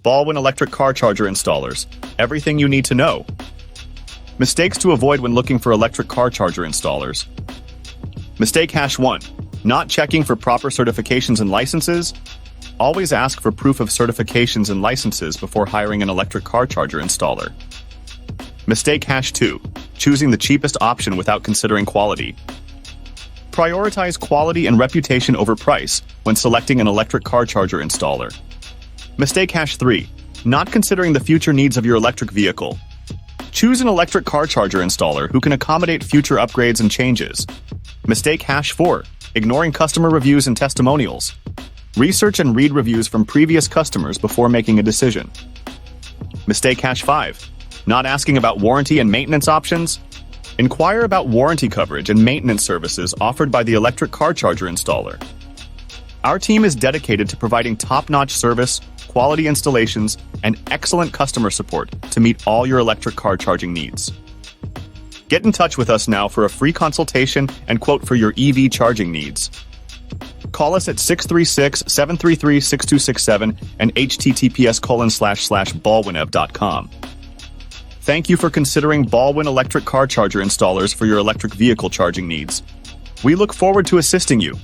Ballwin electric car charger installers. Everything you need to know. Mistakes to avoid when looking for electric car charger installers. Mistake hash 1. Not checking for proper certifications and licenses. Always ask for proof of certifications and licenses before hiring an electric car charger installer. Mistake hash 2. Choosing the cheapest option without considering quality. Prioritize quality and reputation over price when selecting an electric car charger installer. Mistake hash 3. Not considering the future needs of your electric vehicle. Choose an electric car charger installer who can accommodate future upgrades and changes. Mistake hash 4. Ignoring customer reviews and testimonials. Research and read reviews from previous customers before making a decision. Mistake hash 5. Not asking about warranty and maintenance options. Inquire about warranty coverage and maintenance services offered by the electric car charger installer. Our team is dedicated to providing top-notch service, quality installations, and excellent customer support to meet all your electric car charging needs. Get in touch with us now for a free consultation and quote for your EV charging needs. Call us at 636-733-6267 and https://ballwinev.com. Thank you for considering Ballwin electric car charger installers for your electric vehicle charging needs. We look forward to assisting you.